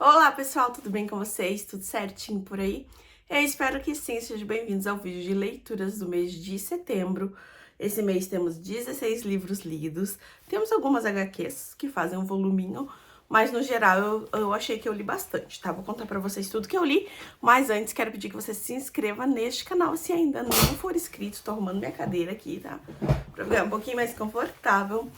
Olá pessoal, tudo bem com vocês? Tudo certinho por aí? Eu espero que sim, sejam bem-vindos ao vídeo de leituras do mês de setembro. Esse mês temos 16 livros lidos, temos algumas HQs que fazem um voluminho, mas no geral eu achei que eu li bastante, tá? Vou contar pra vocês tudo que eu li, mas antes quero pedir que você se inscreva neste canal se ainda não for inscrito. Tô arrumando minha cadeira aqui, tá? Pra ficar um pouquinho mais confortável.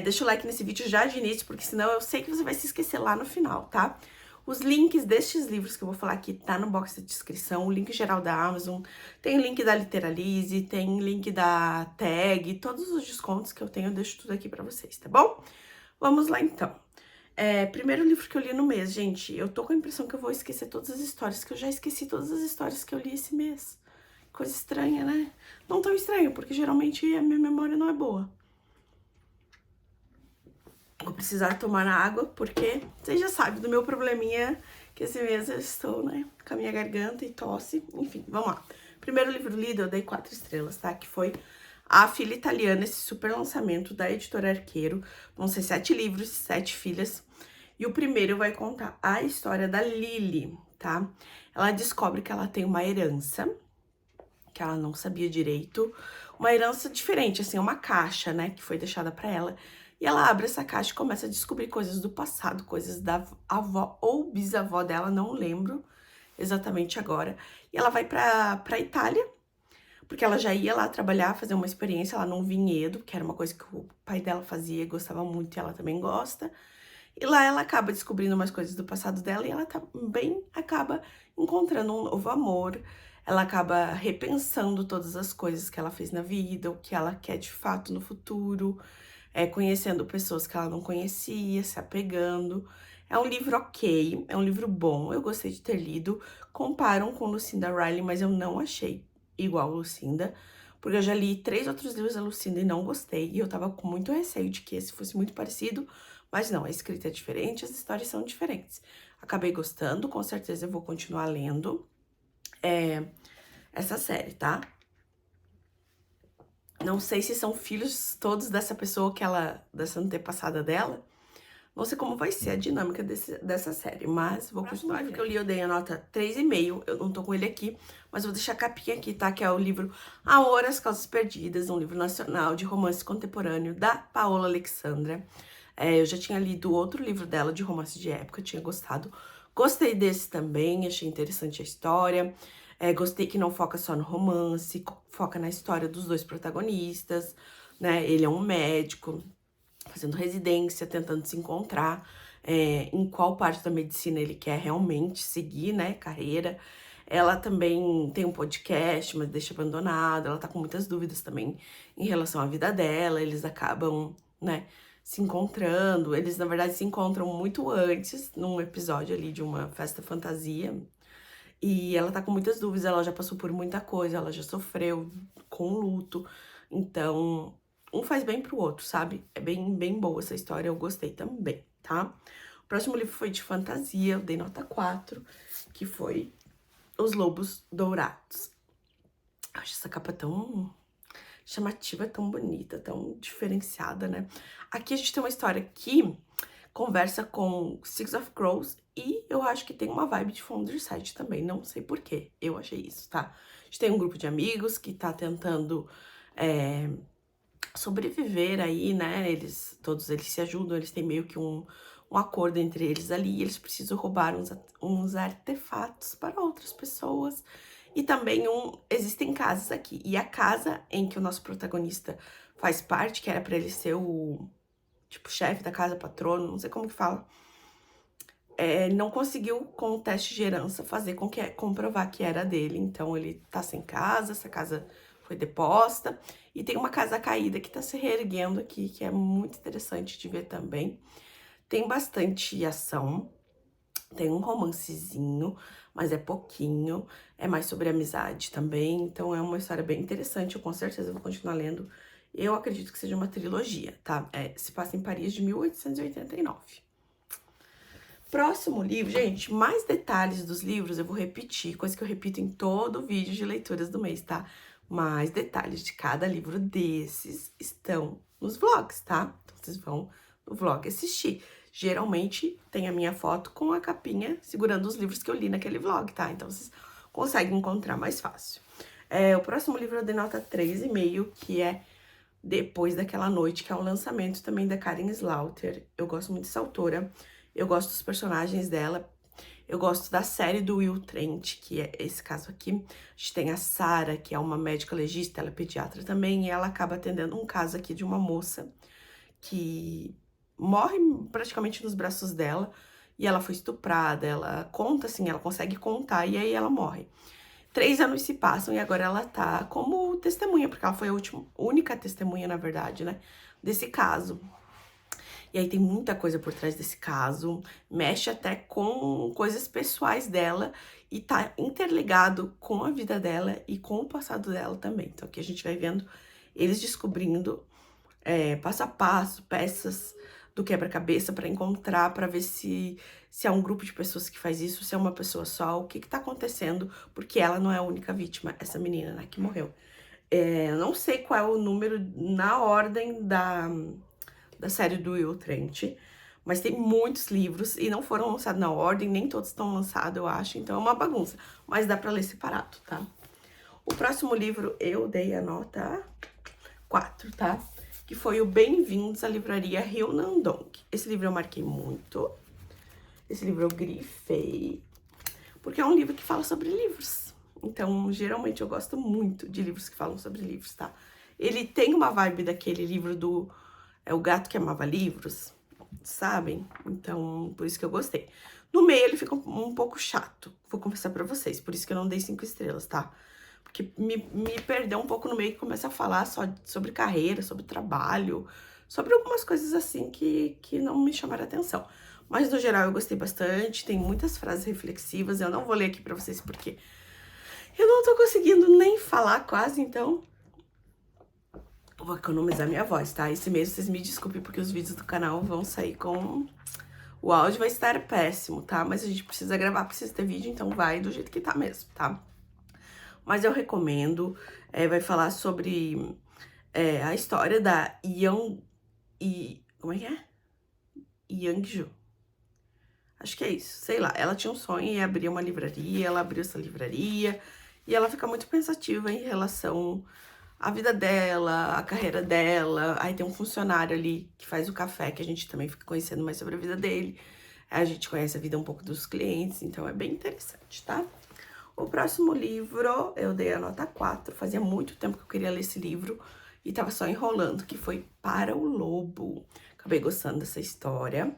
Deixa o like nesse vídeo já de início, porque senão eu sei que você vai se esquecer lá no final, tá? Os links destes livros que eu vou falar aqui tá no box de descrição, o link geral da Amazon, tem link da Literalize, tem link da Tag, todos os descontos que eu tenho eu deixo tudo aqui pra vocês, tá bom? Vamos lá então. Primeiro livro que eu li no mês, gente, eu tô com a impressão que eu vou esquecer todas as histórias, que eu já esqueci todas as histórias que eu li esse mês. Coisa estranha, né? Não tão estranho, porque geralmente a minha memória não é boa. Vou precisar tomar água, porque vocês já sabem do meu probleminha, que esse mês eu estou, né, com a minha garganta e tosse. Enfim, vamos lá. Primeiro livro lido, eu dei 4 estrelas, tá? Que foi A Filha Italiana, esse super lançamento da Editora Arqueiro. Vão ser 7 livros, 7 filhas. E o primeiro vai contar a história da Lily, tá? Ela descobre que ela tem uma herança, que ela não sabia direito. Uma herança diferente, assim, uma caixa, né, que foi deixada pra ela. E ela abre essa caixa e começa a descobrir coisas do passado, coisas da avó ou bisavó dela, não lembro exatamente agora. E ela vai pra Itália, porque ela já ia lá trabalhar, fazer uma experiência lá num vinhedo, que era uma coisa que o pai dela fazia e gostava muito, e ela também gosta. E lá ela acaba descobrindo umas coisas do passado dela e ela também acaba encontrando um novo amor. Ela acaba repensando todas as coisas que ela fez na vida, o que ela quer de fato no futuro, conhecendo pessoas que ela não conhecia, se apegando. É um livro ok, é um livro bom, eu gostei de ter lido. Comparam com Lucinda Riley, mas eu não achei igual Lucinda, porque eu já li 3 outros livros da Lucinda e não gostei, e eu tava com muito receio de que esse fosse muito parecido, mas não, a escrita é diferente, as histórias são diferentes. Acabei gostando, com certeza eu vou continuar lendo essa série, tá? Não sei se são filhos todos dessa pessoa dessa antepassada dela. Não sei como vai ser a dinâmica dessa série, mas vou continuar. O livro que eu li, eu dei a nota 3,5, eu não tô com ele aqui, mas vou deixar a capinha aqui, tá? Que é o livro Amor às Causas Perdidas, um livro nacional de romance contemporâneo da Paola Alexandra. Eu já tinha lido outro livro dela de romance de época, tinha gostado. Gostei desse também, achei interessante a história. Gostei que não foca só no romance, foca na história dos dois protagonistas, né? Ele é um médico, fazendo residência, tentando se encontrar em qual parte da medicina ele quer realmente seguir, né, carreira. Ela também tem um podcast, mas deixa abandonado. Ela tá com muitas dúvidas também em relação à vida dela. Eles acabam, né, se encontrando. Eles, na verdade, se encontram muito antes, num episódio ali de uma festa fantasia. E ela tá com muitas dúvidas, ela já passou por muita coisa, ela já sofreu com luto. Então, um faz bem pro outro, sabe? É bem boa essa história, eu gostei também, tá? O próximo livro foi de fantasia, eu dei nota 4, que foi Os Lobos Dourados. Eu acho essa capa tão chamativa, tão bonita, tão diferenciada, né? Aqui a gente tem uma história que conversa com Six of Crows e eu acho que tem uma vibe de Founder's Sight também, não sei porquê, eu achei isso, tá? A gente tem um grupo de amigos que tá tentando sobreviver aí, né? Todos eles se ajudam, eles têm meio que um acordo entre eles ali, e eles precisam roubar uns artefatos para outras pessoas. E também existem casas aqui. E a casa em que o nosso protagonista faz parte, que era pra ele ser o, tipo, chefe da casa, patrono, não sei como que fala, não conseguiu, com o teste de herança, comprovar que era dele. Então, ele tá sem casa, essa casa foi deposta. E tem uma casa caída que tá se reerguendo aqui, que é muito interessante de ver também. Tem bastante ação, tem um romancezinho, mas é pouquinho. É mais sobre amizade também, então é uma história bem interessante. Eu com certeza vou continuar lendo. Eu acredito que seja uma trilogia, tá? Se passa em Paris de 1889. Próximo livro, gente, mais detalhes dos livros eu vou repetir, coisa que eu repito em todo vídeo de leituras do mês, tá? Mais detalhes de cada livro desses estão nos vlogs, tá? Então vocês vão no vlog assistir. geralmente tem a minha foto com a capinha segurando os livros que eu li naquele vlog, tá? Então vocês conseguem encontrar mais fácil. O próximo livro eu dei nota 3,5, que é Depois daquela Noite, que é um lançamento também da Karin Slaughter. Eu gosto muito dessa autora, eu gosto dos personagens dela, eu gosto da série do Will Trent, que é esse caso aqui. A gente tem a Sarah, que é uma médica legista, ela é pediatra também, e ela acaba atendendo um caso aqui de uma moça que morre praticamente nos braços dela, e ela foi estuprada, ela conta assim, ela consegue contar, e aí ela morre. 3 anos se passam e agora ela tá como testemunha, porque ela foi a única testemunha, na verdade, né, desse caso. E aí tem muita coisa por trás desse caso, mexe até com coisas pessoais dela e tá interligado com a vida dela e com o passado dela também. Então aqui a gente vai vendo eles descobrindo passo a passo, peças do quebra-cabeça para encontrar, para ver se é um grupo de pessoas que faz isso, se é uma pessoa só, o que tá acontecendo, porque ela não é a única vítima, essa menina, né, que morreu. Eu não sei qual é o número na ordem da série do Will Trent, mas tem muitos livros e não foram lançados na ordem, nem todos estão lançados, eu acho, então é uma bagunça, mas dá pra ler separado, tá? O próximo livro eu dei a nota 4, tá? Que foi o Bem-vindos à Livraria Rio Nandong. Esse livro eu marquei muito, esse livro eu grifei, porque é um livro que fala sobre livros. Então, geralmente eu gosto muito de livros que falam sobre livros, tá? Ele tem uma vibe daquele livro do O Gato que Amava Livros, sabem? Então, por isso que eu gostei. No meio ele fica um pouco chato, vou confessar pra vocês, por isso que eu não dei 5 estrelas, tá? Porque me perdeu um pouco no meio, que começa a falar só sobre carreira, sobre trabalho, sobre algumas coisas assim que não me chamaram atenção. Mas no geral eu gostei bastante, tem muitas frases reflexivas, eu não vou ler aqui pra vocês porque eu não tô conseguindo nem falar quase, então vou economizar minha voz, tá? Esse mês vocês me desculpem porque os vídeos do canal vão sair com... O áudio vai estar péssimo, tá? Mas a gente precisa gravar, precisa ter vídeo, então vai do jeito que tá mesmo, tá? Mas eu recomendo, vai falar sobre a história da como é que é? Yangju. Acho que é isso, sei lá. Ela tinha um sonho em abrir uma livraria, ela abriu essa livraria, e ela fica muito pensativa em relação à vida dela, à carreira dela. Aí tem um funcionário ali que faz o café, que a gente também fica conhecendo mais sobre a vida dele. Aí a gente conhece a vida um pouco dos clientes, então é bem interessante, tá? O próximo livro, eu dei a nota 4, fazia muito tempo que eu queria ler esse livro e tava só enrolando, que foi Para o Lobo. Acabei gostando dessa história.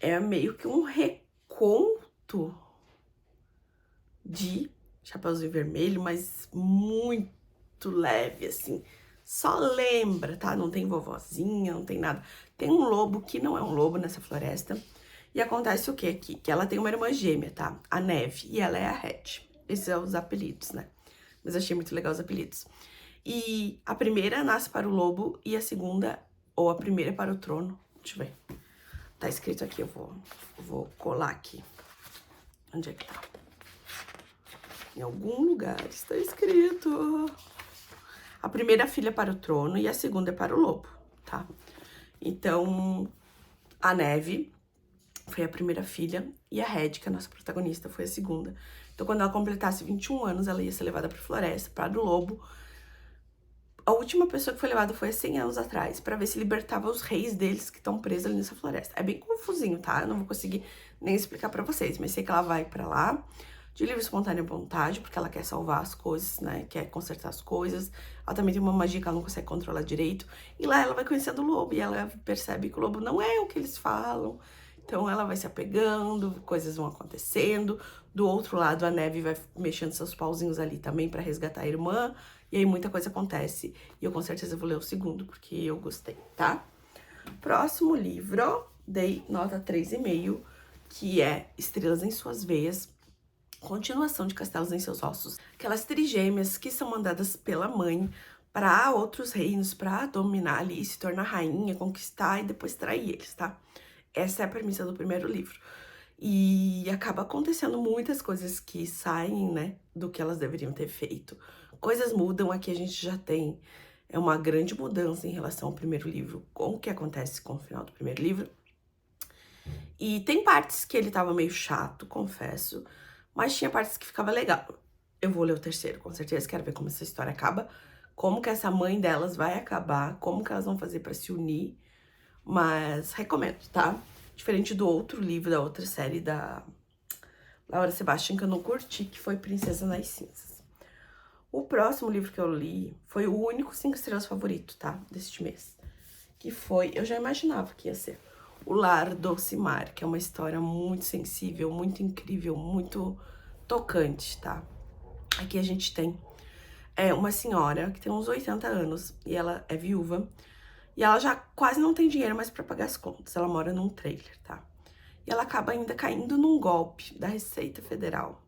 É meio que um reconto de Chapeuzinho Vermelho, mas muito leve, assim. Só lembra, tá? Não tem vovozinha, não tem nada. Tem um lobo que não é um lobo nessa floresta. E acontece o que aqui? Que ela tem uma irmã gêmea, tá? A Neve, e ela é a Red. Esses são os apelidos, né? Mas achei muito legal os apelidos. E a primeira nasce para o lobo e a segunda, ou a primeira para o trono. Deixa eu ver. Tá escrito aqui, eu vou colar aqui. Onde é que tá? Em algum lugar está escrito. A primeira filha para o trono e a segunda é para o lobo, tá? Então, a Neve foi a primeira filha e a Red, que é a nossa protagonista, foi a segunda. Então, quando ela completasse 21 anos, ela ia ser levada pra floresta, para o lobo. A última pessoa que foi levada foi há 100 anos atrás, pra ver se libertava os reis deles que estão presos ali nessa floresta. É bem confusinho, tá? Eu não vou conseguir nem explicar pra vocês, mas sei que ela vai pra lá de livre e espontânea vontade, porque ela quer salvar as coisas, né? Quer consertar as coisas. Ela também tem uma magia que ela não consegue controlar direito. E lá ela vai conhecendo o lobo e ela percebe que o lobo não é o que eles falam. Então ela vai se apegando, coisas vão acontecendo. Do outro lado, a Neve vai mexendo seus pauzinhos ali também pra resgatar a irmã. E aí muita coisa acontece. E eu com certeza vou ler o segundo, porque eu gostei, tá? Próximo livro, dei nota 3,5, que é Estrelas em Suas Veias. Continuação de Castelos em Seus Ossos. Aquelas trigêmeas que são mandadas pela mãe para outros reinos, para dominar ali, se tornar rainha, conquistar e depois trair eles, tá? Essa é a premissa do primeiro livro. E acaba acontecendo muitas coisas que saem, né, do que elas deveriam ter feito. Coisas mudam, aqui a gente já tem É uma grande mudança em relação ao primeiro livro, com o que acontece com o final do primeiro livro. E tem partes que ele tava meio chato, confesso, mas tinha partes que ficava legal. Eu vou ler o terceiro, com certeza, quero ver como essa história acaba, como que essa mãe delas vai acabar, como que elas vão fazer pra se unir, mas recomendo, tá? Diferente do outro livro, da outra série da Laura Sebastian, que eu não curti, que foi Princesa nas Cinzas. O próximo livro que eu li foi o único 5 estrelas favorito, tá? Deste mês. Que foi, eu já imaginava que ia ser O Lar Docimar, que é uma história muito sensível, muito incrível, muito tocante, tá? Aqui a gente tem uma senhora que tem uns 80 anos e ela é viúva. E ela já quase não tem dinheiro mais pra pagar as contas. Ela mora num trailer, tá? E ela acaba ainda caindo num golpe da Receita Federal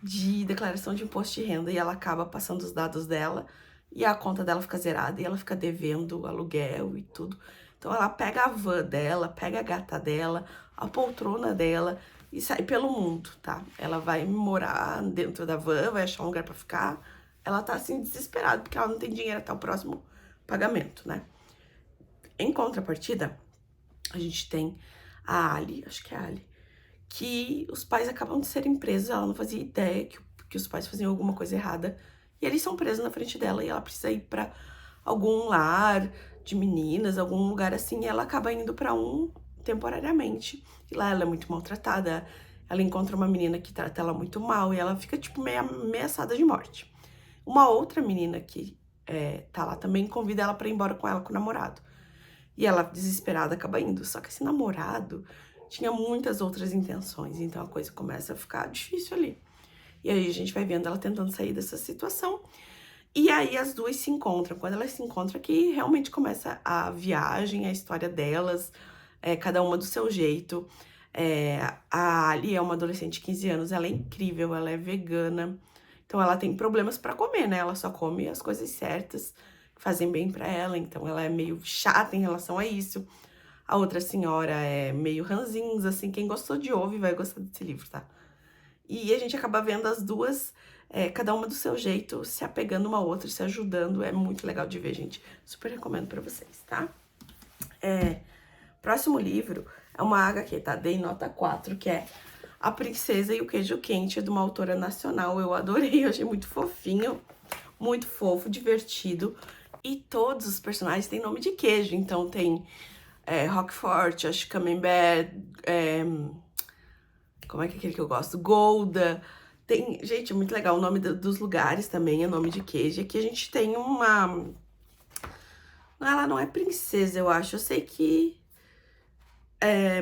de declaração de imposto de renda. E ela acaba passando os dados dela e a conta dela fica zerada e ela fica devendo aluguel e tudo. Então ela pega a van dela, pega a gata dela, a poltrona dela e sai pelo mundo, tá? Ela vai morar dentro da van, vai achar um lugar pra ficar. Ela tá assim desesperada porque ela não tem dinheiro até o próximo pagamento, né? Em contrapartida, a gente tem a Ali, acho que é a Ali, que os pais acabam de serem presos, ela não fazia ideia que os pais faziam alguma coisa errada, e eles são presos na frente dela e ela precisa ir pra algum lar de meninas, algum lugar assim, e ela acaba indo pra um temporariamente, e lá ela é muito maltratada, ela encontra uma menina que trata ela muito mal, e ela fica, tipo, meio ameaçada de morte. Uma outra menina que tá lá também convida ela pra ir embora com ela, com o namorado. E ela, desesperada, acaba indo. Só que esse namorado tinha muitas outras intenções, então a coisa começa a ficar difícil ali. E aí a gente vai vendo ela tentando sair dessa situação. E aí as duas se encontram. Quando elas se encontram, que realmente começa a viagem, a história delas, cada uma do seu jeito. A Ali é uma adolescente de 15 anos, ela é incrível, ela é vegana. Então ela tem problemas pra comer, né? Ela só come as coisas certas, que fazem bem pra ela. Então ela é meio chata em relação a isso. A outra senhora é meio ranzinza, assim. Quem gostou de Ouve vai gostar desse livro, tá? E a gente acaba vendo as duas, cada uma do seu jeito, se apegando uma à outra, se ajudando. É muito legal de ver, gente. Super recomendo pra vocês, tá? Próximo livro é uma HQ, tá? Dei nota 4, que é A Princesa e o Queijo Quente, de uma autora nacional. Eu adorei, eu achei muito fofinho, muito fofo, divertido. E todos os personagens têm nome de queijo, então tem Roquefort, acho que Camembert, como é que é aquele que eu gosto? Gouda. Tem, gente, é muito legal. O nome dos lugares também é nome de queijo. Aqui a gente tem uma... Ela não é princesa, eu acho. Eu sei que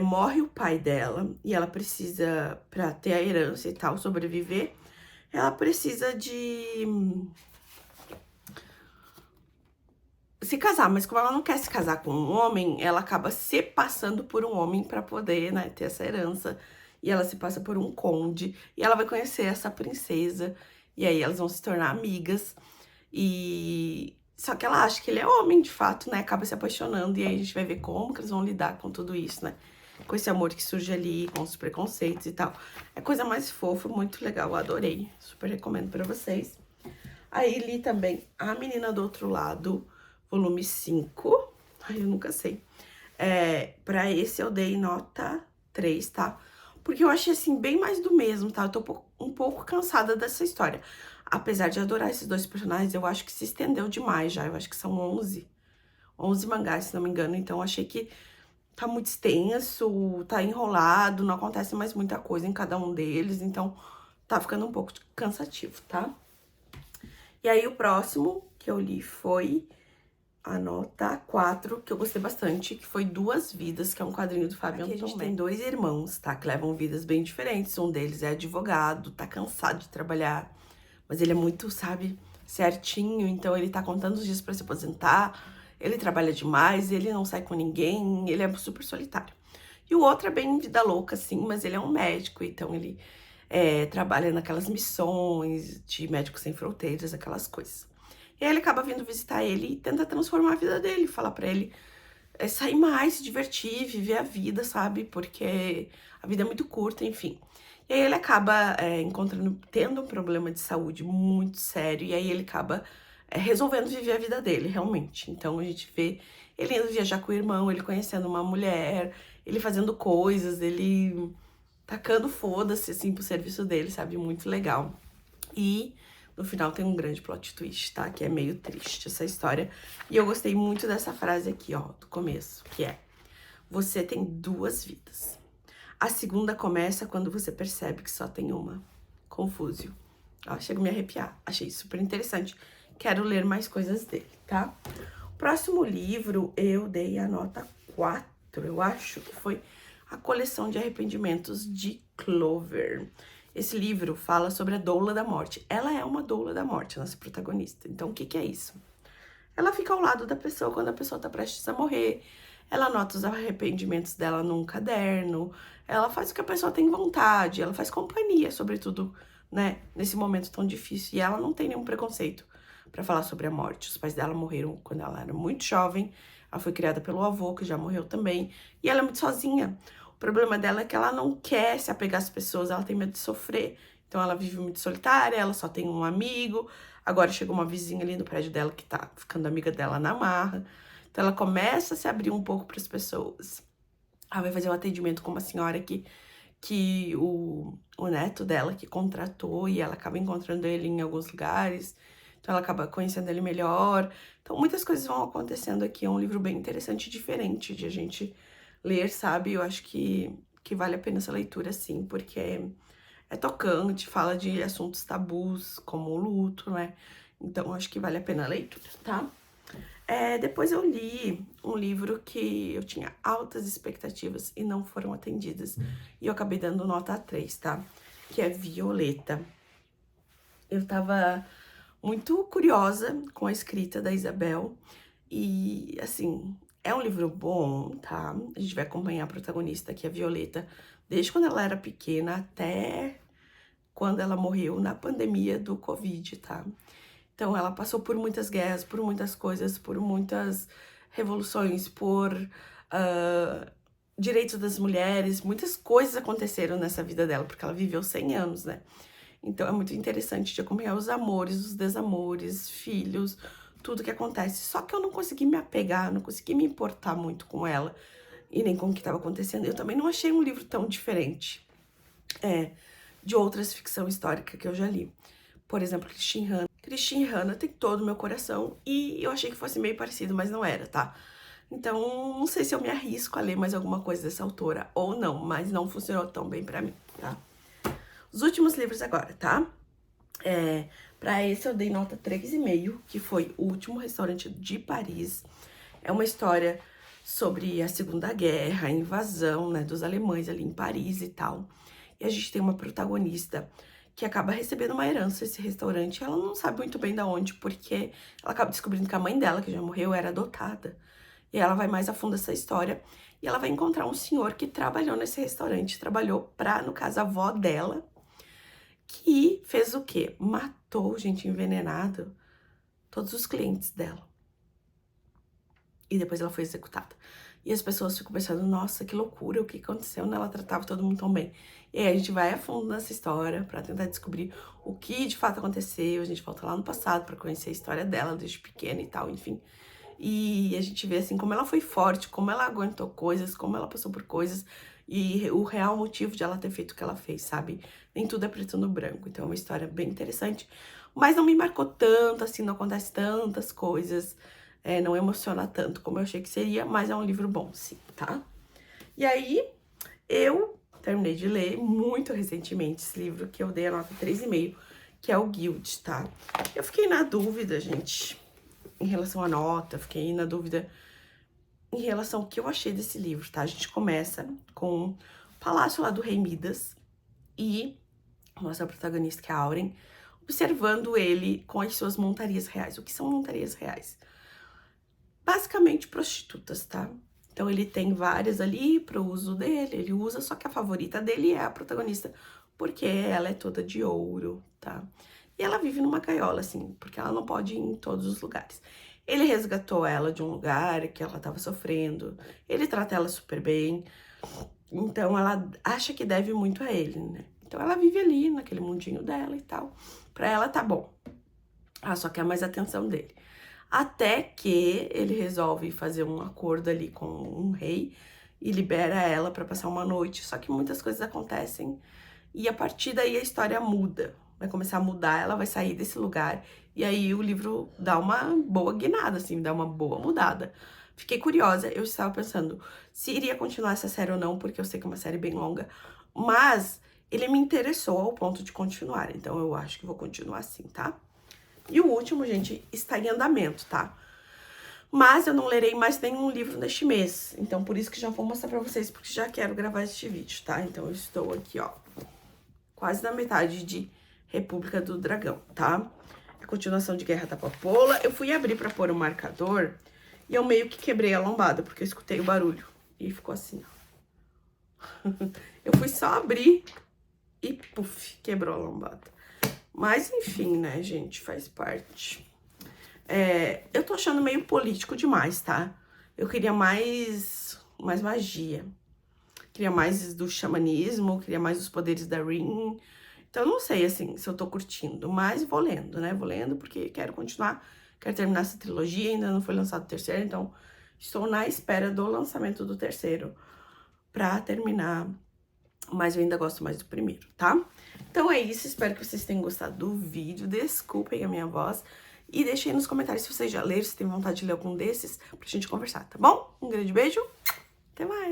morre o pai dela e ela precisa, pra ter a herança e tal, sobreviver, ela precisa de se casar, mas como ela não quer se casar com um homem, ela acaba se passando por um homem pra poder, né, ter essa herança. E ela se passa por um conde e ela vai conhecer essa princesa e aí elas vão se tornar amigas. E só que ela acha que ele é homem, de fato, né? Acaba se apaixonando e aí a gente vai ver como que eles vão lidar com tudo isso, né? Com esse amor que surge ali, com os preconceitos e tal. É coisa mais fofa, muito legal, eu adorei. Super recomendo pra vocês. Aí li também A Menina do Outro Lado, volume 5. Ai, eu nunca sei. Pra esse eu dei nota 3, tá? Porque eu achei, assim, bem mais do mesmo, tá? Eu tô um pouco cansada dessa história. Apesar de adorar esses dois personagens, eu acho que se estendeu demais já. Eu acho que são 11 mangás, se não me engano. Então, eu achei que tá muito extenso, tá enrolado, não acontece mais muita coisa em cada um deles. Então, tá ficando um pouco cansativo, tá? E aí, o próximo que eu li foi a nota 4, que eu gostei bastante, que foi Duas Vidas, que é um quadrinho do Fábio Antônio. A gente tem dois irmãos, tá? Que levam vidas bem diferentes. Um deles é advogado, tá cansado de trabalhar, mas ele é muito, sabe, certinho. Então ele tá contando os dias pra se aposentar, ele trabalha demais, ele não sai com ninguém, ele é super solitário. E o outro é bem vida louca, assim, mas ele é um médico, então ele trabalha naquelas missões de Médicos Sem Fronteiras, aquelas coisas. E aí ele acaba vindo visitar ele e tenta transformar a vida dele, falar pra ele sair mais, se divertir, viver a vida, sabe? Porque a vida é muito curta, enfim. E aí ele acaba tendo um problema de saúde muito sério, e aí ele acaba resolvendo viver a vida dele, realmente. Então a gente vê ele indo viajar com o irmão, ele conhecendo uma mulher, ele fazendo coisas, ele tacando foda-se, assim, pro serviço dele, sabe? Muito legal. E no final tem um grande plot twist, tá? Que é meio triste essa história. E eu gostei muito dessa frase aqui, ó, do começo, que é: você tem duas vidas. A segunda começa quando você percebe que só tem uma. Confúzio. Ó, chego a me arrepiar. Achei super interessante. Quero ler mais coisas dele, tá? O próximo livro eu dei a nota 4, eu acho que foi A Coleção de Arrependimentos de Clover. Esse livro fala sobre a doula da morte. Ela é uma doula da morte, nossa protagonista. Então, o que que é isso? Ela fica ao lado da pessoa quando a pessoa tá prestes a morrer. Ela anota os arrependimentos dela num caderno. Ela faz o que a pessoa tem vontade. Ela faz companhia, sobretudo, né, nesse momento tão difícil. E ela não tem nenhum preconceito pra falar sobre a morte. Os pais dela morreram quando ela era muito jovem. Ela foi criada pelo avô, que já morreu também. E ela é muito sozinha. O problema dela é que ela não quer se apegar às pessoas. Ela tem medo de sofrer. Então ela vive muito solitária. Ela só tem um amigo. Agora chegou uma vizinha ali no prédio dela que tá ficando amiga dela na marra. Então ela começa a se abrir um pouco para as pessoas. Ela vai fazer um atendimento com uma senhora que o neto dela que contratou, e ela acaba encontrando ele em alguns lugares. Então ela acaba conhecendo ele melhor. Então muitas coisas vão acontecendo aqui. É um livro bem interessante e diferente de a gente ler, sabe? Eu acho que vale a pena essa leitura, sim, porque é tocante, fala de assuntos tabus, como o luto, né? Então, acho que vale a pena a leitura, tá? Depois eu li um livro que eu tinha altas expectativas e não foram atendidas. E eu acabei dando nota 3, tá? Que é Violeta. Eu tava muito curiosa com a escrita da Isabel. E, assim, é um livro bom, tá? A gente vai acompanhar a protagonista, que é a Violeta, desde quando ela era pequena até quando ela morreu na pandemia do Covid, tá? Então, ela passou por muitas guerras, por muitas coisas, por muitas revoluções, por direitos das mulheres. Muitas coisas aconteceram nessa vida dela, porque ela viveu 100 anos, né? Então, é muito interessante de acompanhar os amores, os desamores, filhos, tudo que acontece. Só que eu não consegui me apegar, não consegui me importar muito com ela e nem com o que estava acontecendo. Eu também não achei um livro tão diferente de outras ficção histórica que eu já li. Por exemplo, Christine Hanna. Christine Hanna tem todo o meu coração e eu achei que fosse meio parecido, mas não era, tá? Então, não sei se eu me arrisco a ler mais alguma coisa dessa autora ou não, mas não funcionou tão bem pra mim, tá? Os últimos livros agora, tá? Pra esse eu dei nota 3,5, que foi O Último Restaurante de Paris. É uma história sobre a Segunda Guerra, a invasão, né, dos alemães ali em Paris e tal. E a gente tem uma protagonista que acaba recebendo uma herança esse restaurante. Ela não sabe muito bem da onde, porque ela acaba descobrindo que a mãe dela, que já morreu, era adotada. E ela vai mais a fundo essa história e ela vai encontrar um senhor que trabalhou nesse restaurante, trabalhou pra, no caso, a avó dela, que fez o quê? Matou, gente, envenenado, todos os clientes dela. E depois ela foi executada. E as pessoas ficam pensando, nossa, que loucura, o que aconteceu? Ela tratava todo mundo tão bem. E aí a gente vai a fundo nessa história pra tentar descobrir o que de fato aconteceu. A gente volta lá no passado pra conhecer a história dela desde pequena e tal, enfim. E a gente vê, assim, como ela foi forte, como ela aguentou coisas, como ela passou por coisas. E o real motivo de ela ter feito o que ela fez, sabe? Nem tudo é preto no branco. Então é uma história bem interessante. Mas não me marcou tanto, assim, não acontece tantas coisas. Não emociona tanto como eu achei que seria, mas é um livro bom, sim, tá? E aí, eu terminei de ler muito recentemente esse livro, que eu dei a nota 3,5, que é o Guild, tá? Eu fiquei na dúvida, gente, em relação à nota, fiquei na dúvida em relação ao que eu achei desse livro, tá? A gente começa com o palácio lá do Rei Midas e mostra a protagonista, que é a Auren, observando ele com as suas montarias reais. O que são montarias reais? Basicamente prostitutas, tá? Então ele tem várias ali pro uso dele, ele usa, só que a favorita dele é a protagonista, porque ela é toda de ouro, tá? E ela vive numa gaiola, assim, porque ela não pode ir em todos os lugares. Ele resgatou ela de um lugar que ela tava sofrendo, ele trata ela super bem, então ela acha que deve muito a ele, né? Então ela vive ali, naquele mundinho dela e tal, pra ela tá bom. Ela só quer mais atenção dele. Até que ele resolve fazer um acordo ali com um rei e libera ela pra passar uma noite. Só que muitas coisas acontecem e a partir daí a história muda. Vai começar a mudar, ela vai sair desse lugar. E aí o livro dá uma boa guinada, assim, dá uma boa mudada. Fiquei curiosa, eu estava pensando se iria continuar essa série ou não, porque eu sei que é uma série bem longa. Mas ele me interessou ao ponto de continuar, então eu acho que vou continuar assim, tá? E o último, gente, está em andamento, tá? Mas eu não lerei mais nenhum livro neste mês. Então, por isso que já vou mostrar pra vocês, porque já quero gravar este vídeo, tá? Então, eu estou aqui, ó, quase na metade de República do Dragão, tá? A continuação de Guerra da Papoula. Eu fui abrir pra pôr o marcador e eu meio que quebrei a lombada, porque eu escutei o barulho. E ficou assim, ó. Eu fui só abrir e, puf, quebrou a lombada. Mas, enfim, né, gente, faz parte. Eu tô achando meio político demais, tá? Eu queria mais magia. Queria mais do xamanismo, queria mais dos poderes da Rin. Então, não sei, assim, se eu tô curtindo, mas vou lendo, né? Vou lendo porque quero continuar, quero terminar essa trilogia, ainda não foi lançado o terceiro, então estou na espera do lançamento do terceiro pra terminar, mas eu ainda gosto mais do primeiro, tá? Então é isso, espero que vocês tenham gostado do vídeo, desculpem a minha voz, e deixem aí nos comentários se vocês já leram, se tem vontade de ler algum desses, pra gente conversar, tá bom? Um grande beijo, até mais!